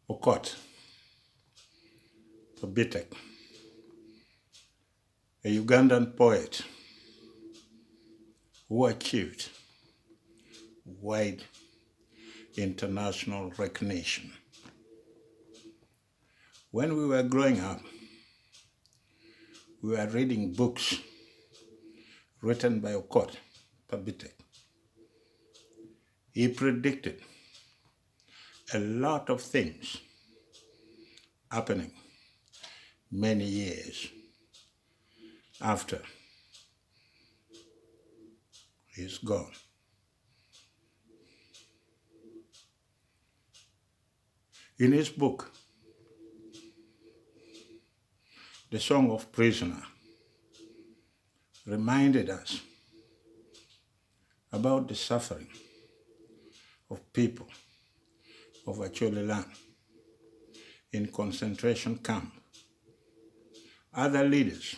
Okot P'Bitek, a Ugandan poet who achieved wide international recognition. When we were growing up, we were reading books written by Okot P'Bitek. He predicted a lot of things happening many years after he's gone. In his book, The Song of Prisoner, reminded us about the suffering of people of Acholi land in concentration camp. Other leaders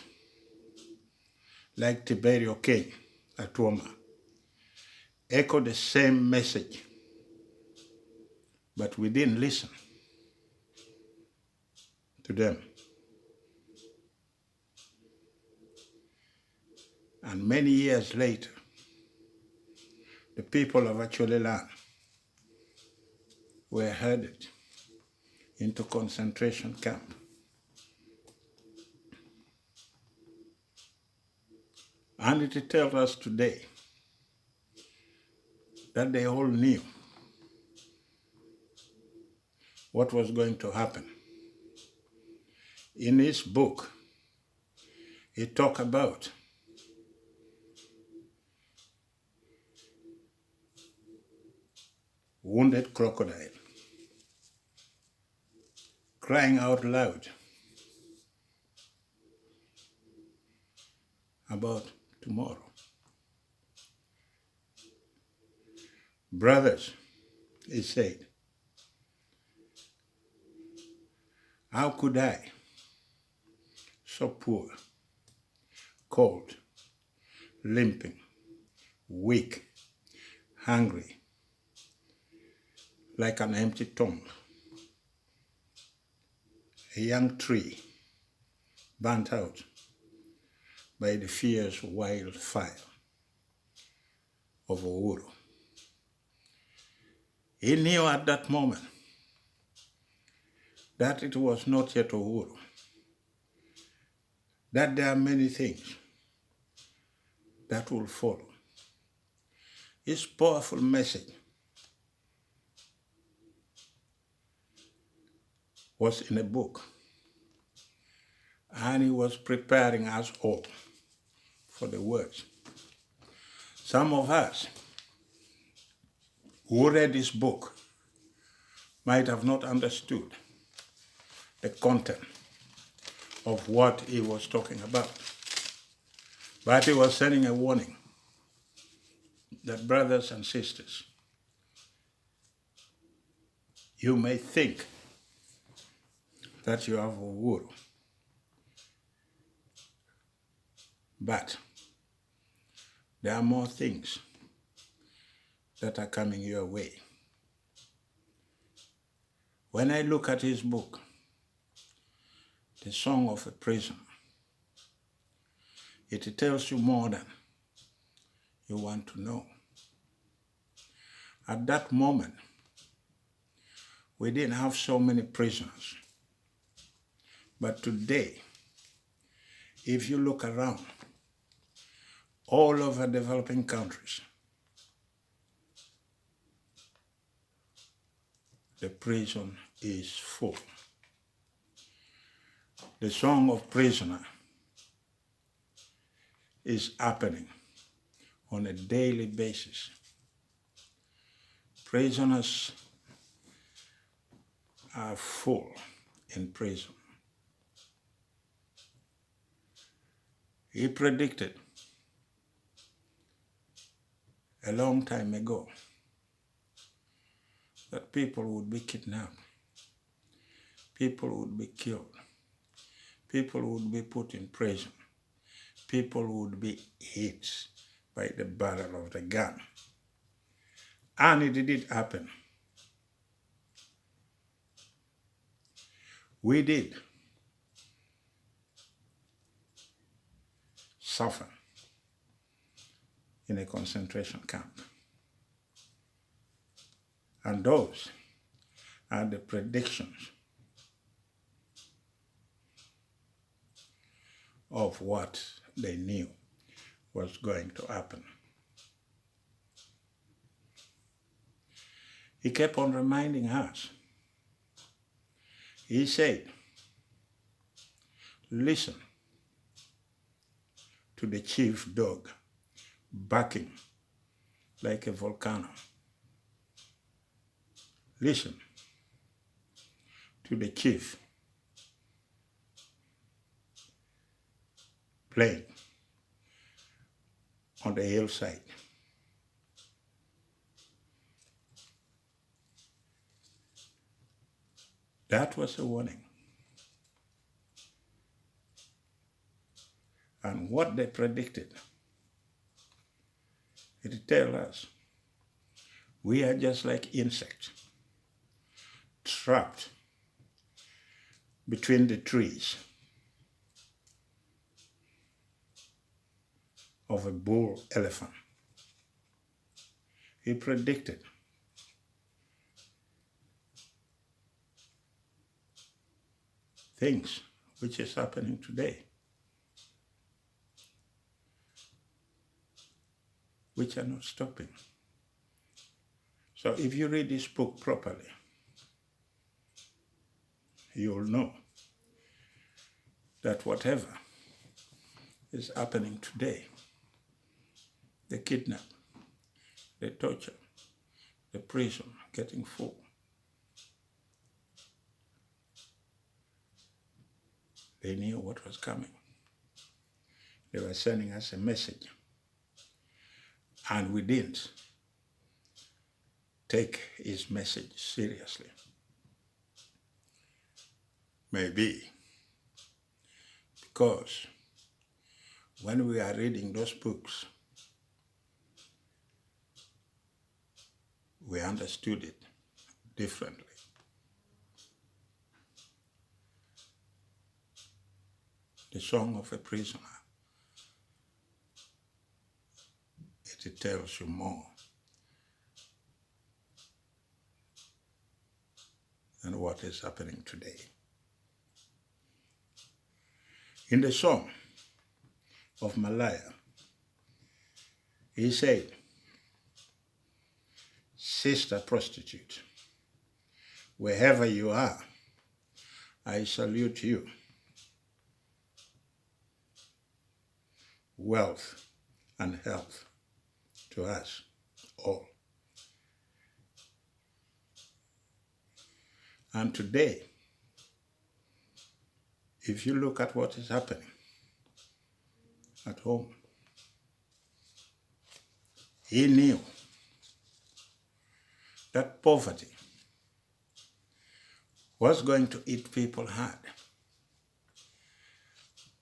like 𝗤𝗏𝗄𝗽 echoed the same message, but we didn't listen to them. And many years later, the people of Acholi land were herded into concentration camp. And it tells us today that they all knew what was going to happen. In his book, he talked about wounded crocodile crying out loud about tomorrow. Brothers, he said, how could I, so poor, cold, limping, weak, hungry, like an empty tomb, a young tree burnt out by the fierce wildfire of Uhuru. He knew at that moment that it was not yet Uhuru, that there are many things that will follow. His powerful message was in a book, and he was preparing us all for the words. Some of us who read this book might have not understood the content of what he was talking about. But he was sending a warning that, brothers and sisters, you may think that you have Uhuru, but there are more things that are coming your way. When I look at his book, The Song of a Prisoner, it tells you more than you want to know. At that moment, we didn't have so many prisoners. But today, if you look around, all over developing countries, the prison is full. The Song of Prisoner is happening on a daily basis. Prisoners are full in prison. He predicted a long time ago that people would be kidnapped, people would be killed, people would be put in prison, people would be hit by the barrel of the gun. And it did happen. We did suffer in a concentration camp. And those are the predictions of what they knew was going to happen. He kept on reminding us. He said, listen to the chief dog barking like a volcano. Listen to the chief playing on the hillside. That was a warning. And what they predicted, it tells us we are just like insects trapped between the trees of a bull elephant. He predicted things which is happening today, which are not stopping. So if you read this book properly, you'll know that whatever is happening today, the kidnap, the torture, the prison getting full, they knew what was coming. They were sending us a message, and we didn't take his message seriously. Maybe because when we are reading those books, we understood it differently. The Song of a Prisoner, it tells you more than what is happening today. In the Song of Malaya, he said, "Sister prostitute, wherever you are, I salute you. Wealth and health to us all." And today, if you look at what is happening at home, he knew that poverty was going to eat people hard.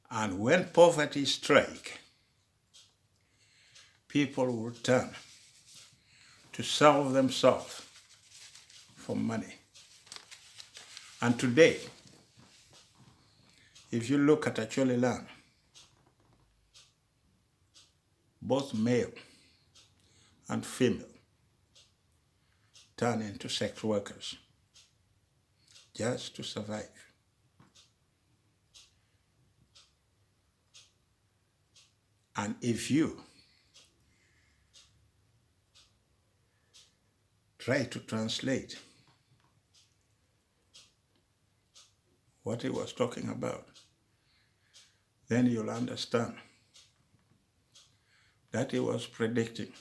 And when poverty strikes, people will turn to sell themselves for money. And today, if you look at Acholi land, both male and female turn into sex workers just to survive. And if you try to translate what he was talking about, then you'll understand that he was predicting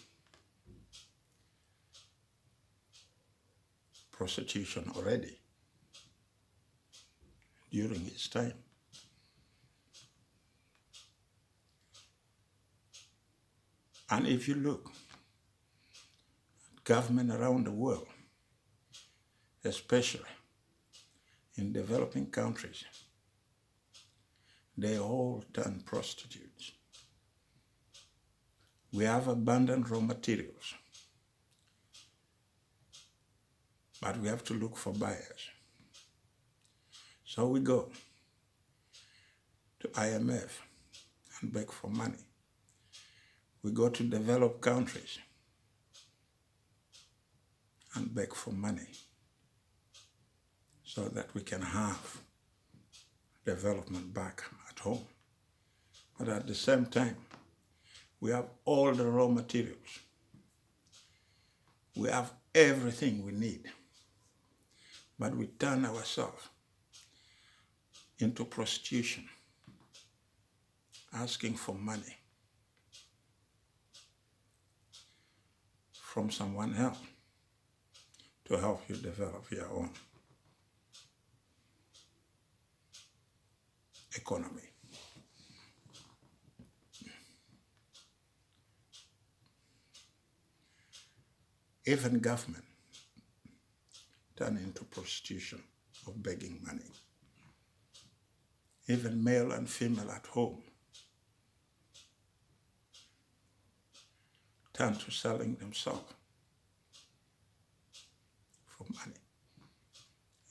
prostitution already during his time. And if you look at government around the world, especially in developing countries, they all turn prostitutes. We have abundant raw materials, but we have to look for buyers. So we go to IMF and beg for money. We go to developed countries and beg for money so that we can have development back at home. But at the same time, we have all the raw materials. We have everything we need. But we turn ourselves into prostitution, asking for money from someone else to help you develop your own economy. Even government turn into prostitution of begging money. Even male and female at home turn to selling themselves for money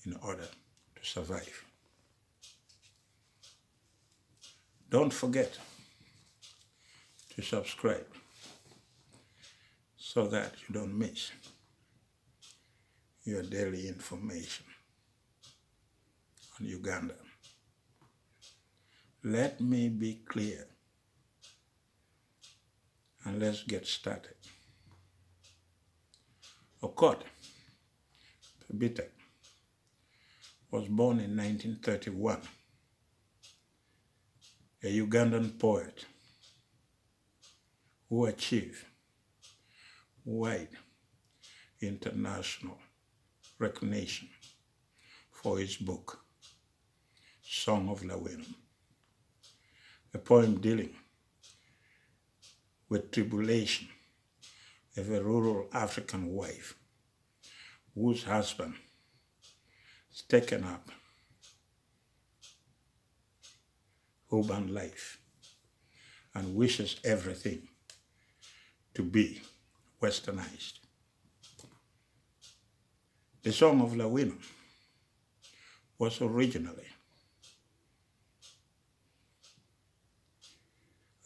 in order to survive. Don't forget to subscribe so that you don't miss your daily information on Uganda. Let me be clear, and let's get started. Okot P'Bitek was born in 1931, a Ugandan poet who achieved wide international recognition for his book, Song of 𝗨𝗴𝗵𝗶𝗲𝗃, a poem dealing with tribulation of a rural African wife whose husband is taken up urban life and wishes everything to be westernized. The Song of 𝗨𝗴𝗵𝗶𝗲𝗃 was originally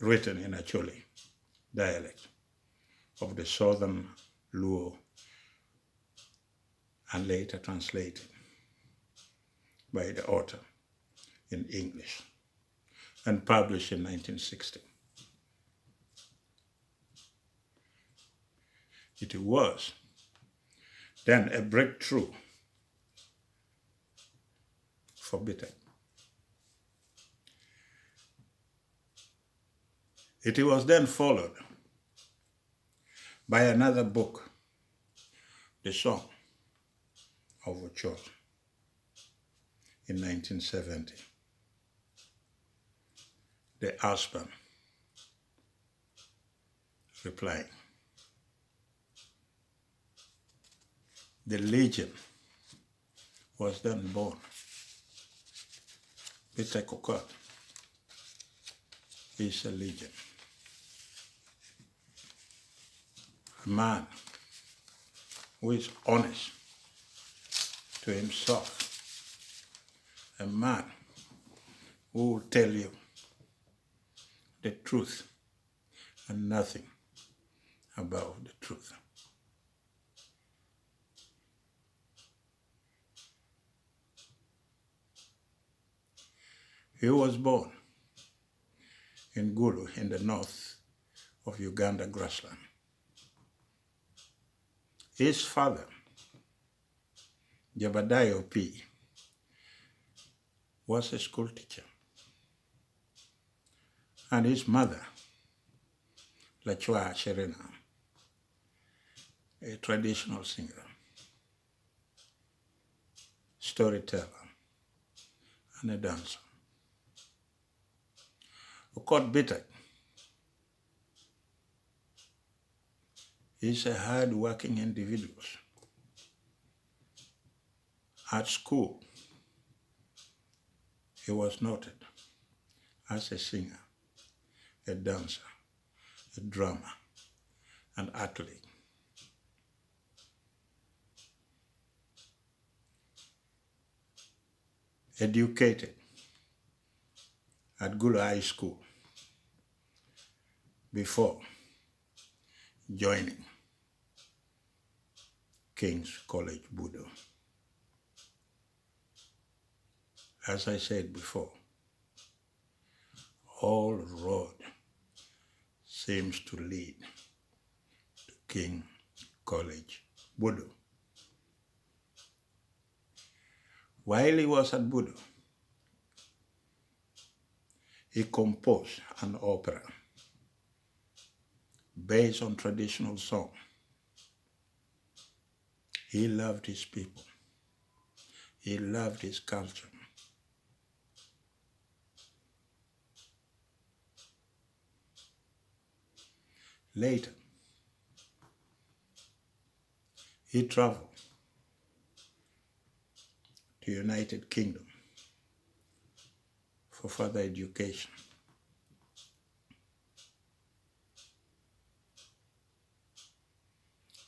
written in Acholi dialect of the Southern Luo and later translated by the author in English and published in 1960. It was then a breakthrough for P'Bitek. It was then followed by another book, The Song of 𝗤𝗄𝗄, in 1970. The husband replying. The legend was then born. P'Bitek Okot is a legend. A man who is honest to himself. A man who will tell you the truth and nothing about the truth. He was born in Gulu in the north of Uganda grassland. His father, 𝗤𝗏𝗏𝗃𝗏, was a school teacher, and his mother, 𝗤𝗏𝗏𝗃𝗏𝗃𝗏, a traditional singer, storyteller, and a dancer. Okot P'Bitek is a hard-working individual. At school, he was noted as a singer, a dancer, a drummer, and athlete. educated at Gulu High School before joining King's College Budo. As I said before, all road seems to lead to King College Budo. While he was at Budo, he composed an opera based on traditional song. He loved his people. He loved his culture. Later, he traveled to United Kingdom for further education.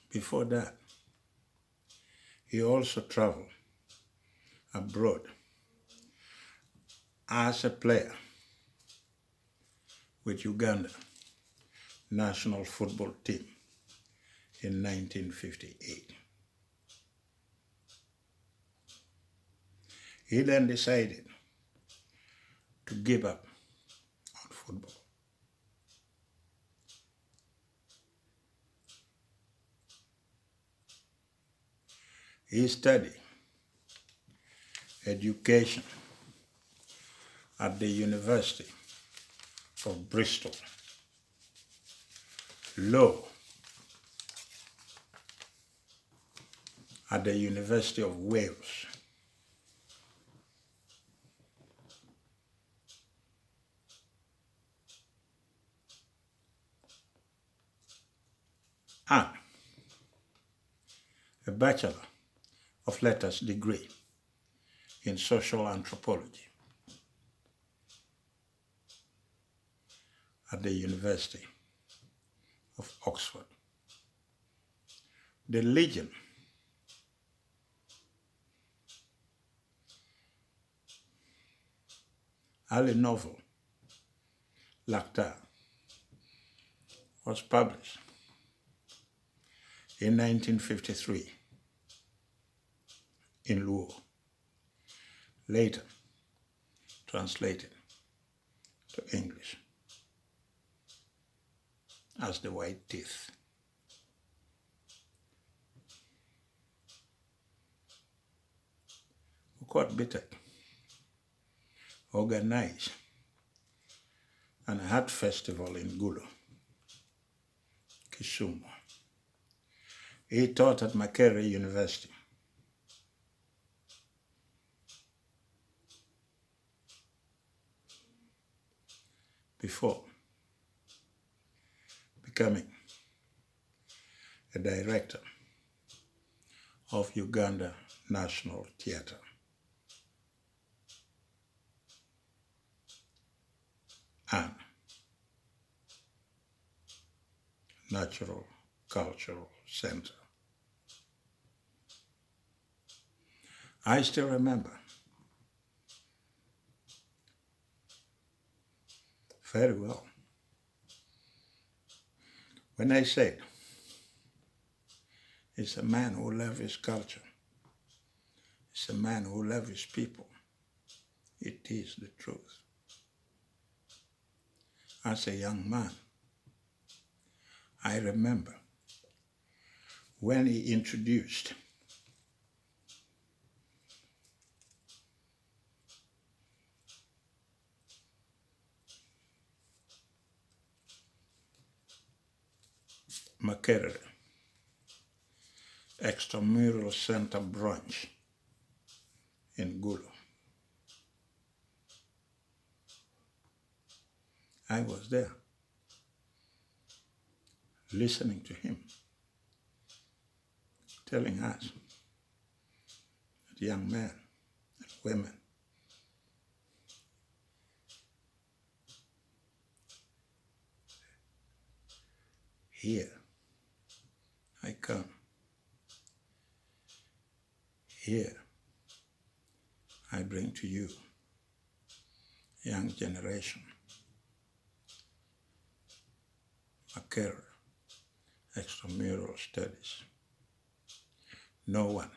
Before that, he also traveled abroad as a player with Uganda national football team in 1958. He then decided to give up on football. He studied education at the University of Bristol, law at the University of Wales, and a Bachelor of Letters degree in social anthropology at the University of Oxford. The legend early novel 𝗥𝗲𝗏 was published in 1953 in Luo, later translated to English as The White Teeth. Okot P'Bitek organized an art festival in Gulu, Kisumu. He taught at Makerere University. Before becoming a director of Uganda National Theatre. And Natural Cultural Center. I still remember very well when I said, he's a man who loves his culture. He's a man who loves his people. It is the truth. As a young man, I remember when he introduced Makerere Extramural Center branch in Gulu. I was there, listening to him, telling us that young men and women here I come. Here I bring to you, young generation, 𝗪𝗕𝗄𝗃 extramural studies. No one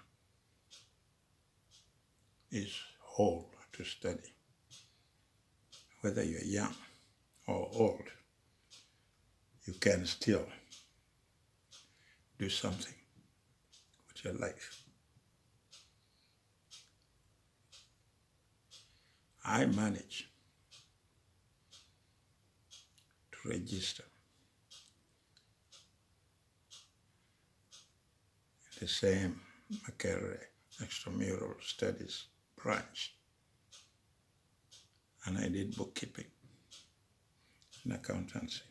is whole to study. Whether you're young or old, you can still do something with your life. I managed to register in the same 𝗪𝗕𝗄𝗃 extramural studies branch, and I did bookkeeping and accountancy.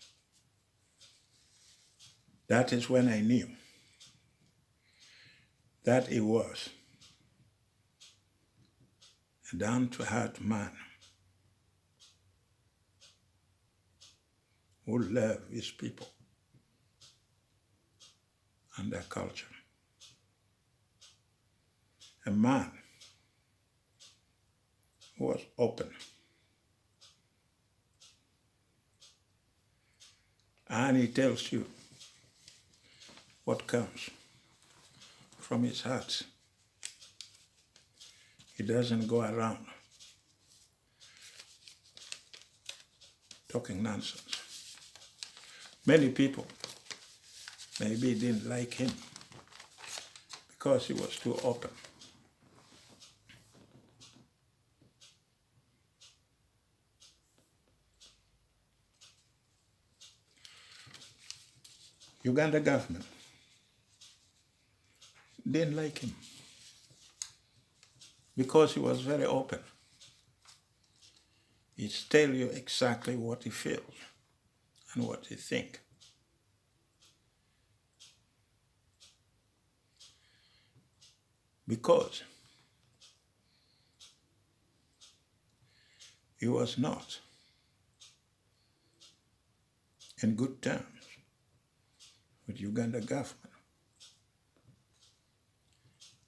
That is when I knew that it was a down-to-earth man who loved his people and their culture. A man who was open and he tells you what comes from his heart. He doesn't go around talking nonsense. Many people maybe didn't like him because he was too open. Uganda government didn't like him because he was very open. He tells you exactly what he feels and what he thinks. Because he was not in good terms with Uganda government.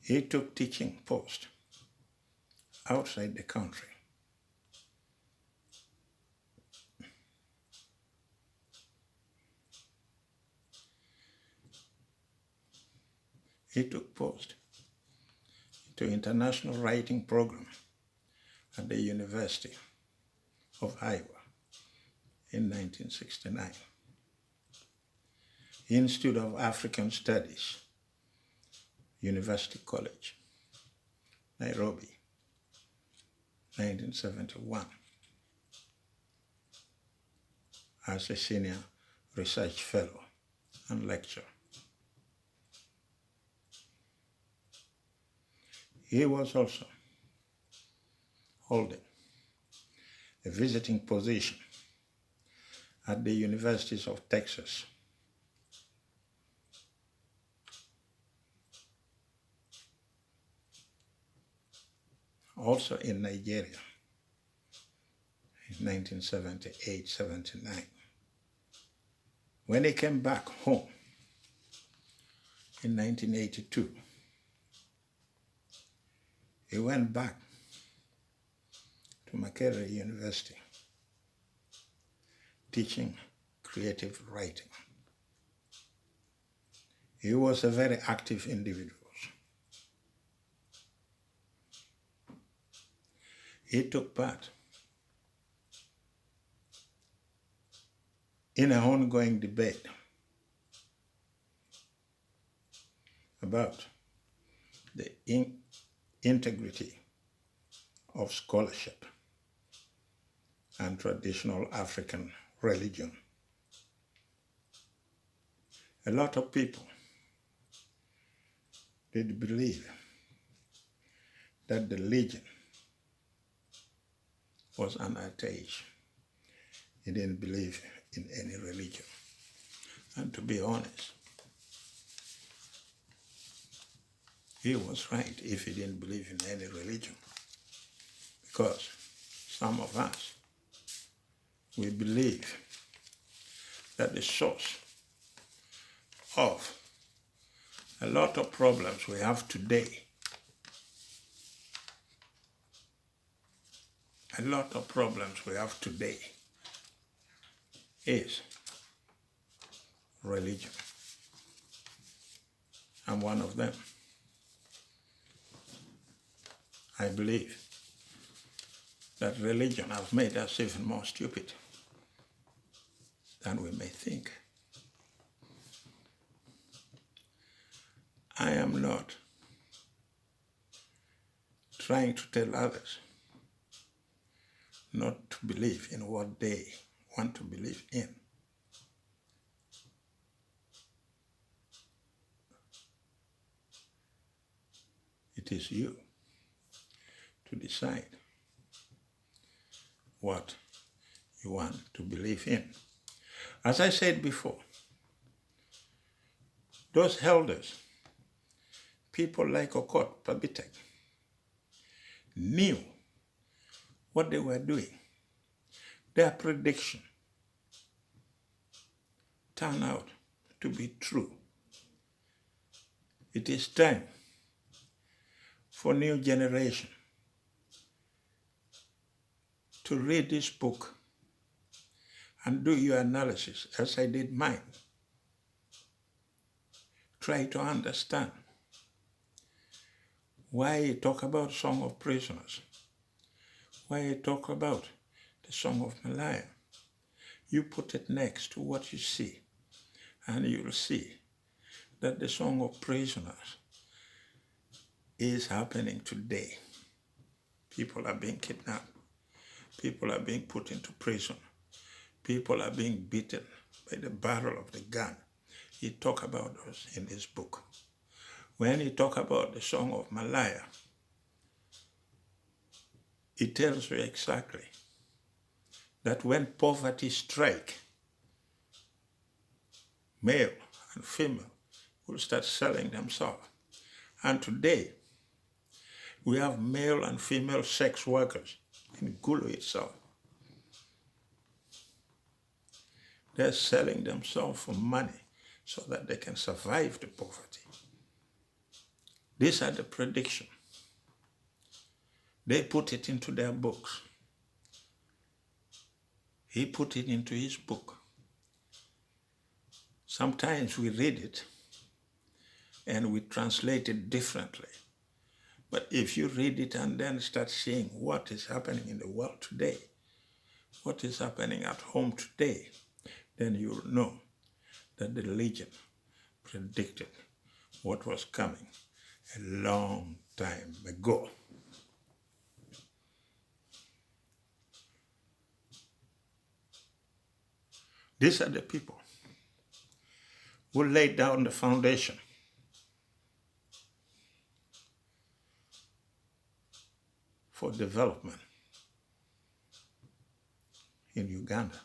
He took teaching post outside the country. He took post to international writing program at the University of Iowa in 1969. Institute of African Studies, University College, Nairobi, 1971, as a senior research fellow and lecturer. He was also holding a visiting position at the universities of Texas, also in Nigeria in 1978-79. When he came back home in 1982, he went back to Makerere University teaching creative writing. He was a very active individual. He took part in an ongoing debate about the integrity of scholarship and traditional African religion. A lot of people did believe that the legend was an 𝗪𝗪𝗃. He didn't believe in any religion. And to be honest, he was right if he didn't believe in any religion. Because some of us, we believe that the source of a lot of problems we have today a lot of problems we have today is religion. I'm one of them. I believe that religion has made us even more stupid than we may think. I am not trying to tell others not to believe in what they want to believe in. It is you to decide what you want to believe in. As I said before, those elders, people like Okot P'Bitek, knew what they were doing. Their prediction turned out to be true. It is time for new generation to read this book and do your analysis as I did mine. Try to understand why he talk about Song of Prisoners, why he talk about the Song of 𝗪𝗏. You put it next to what you see, and you'll see that the Song of Prisoners is happening today. People are being kidnapped. People are being put into prison. People are being beaten by the barrel of the gun. He talk about those in his book. When he talk about the Song of 𝗪𝗏, he tells you exactly that when poverty strike, male and female will start selling themselves. And today, we have male and female sex workers in Gulu itself. They're selling themselves for money so that they can survive the poverty. These are the predictions. They put it into their books. He put it into his book. Sometimes we read it and we translate it differently. But if you read it and then start seeing what is happening in the world today, what is happening at home today, then you'll know that the legend predicted what was coming a long time ago. These are the people who laid down the foundation for development in Uganda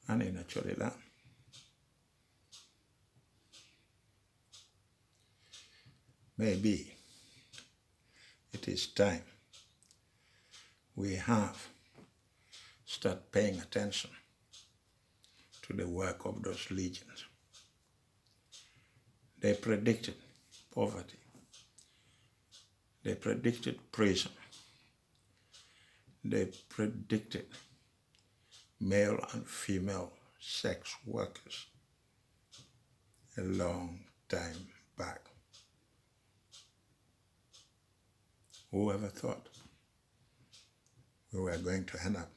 and in Acholi land. Maybe it is time we have start paying attention to the work of those legions. They predicted poverty. They predicted prison. They predicted male and female sex workers a long time back. Whoever thought we were going to end up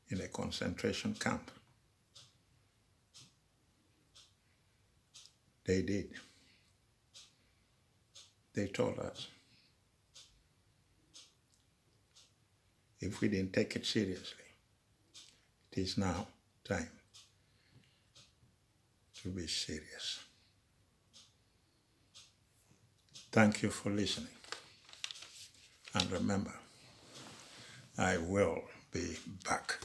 in a concentration camp? They did. They told us if we didn't take it seriously, it is now time to be serious. Thank you for listening. And remember, I will be back.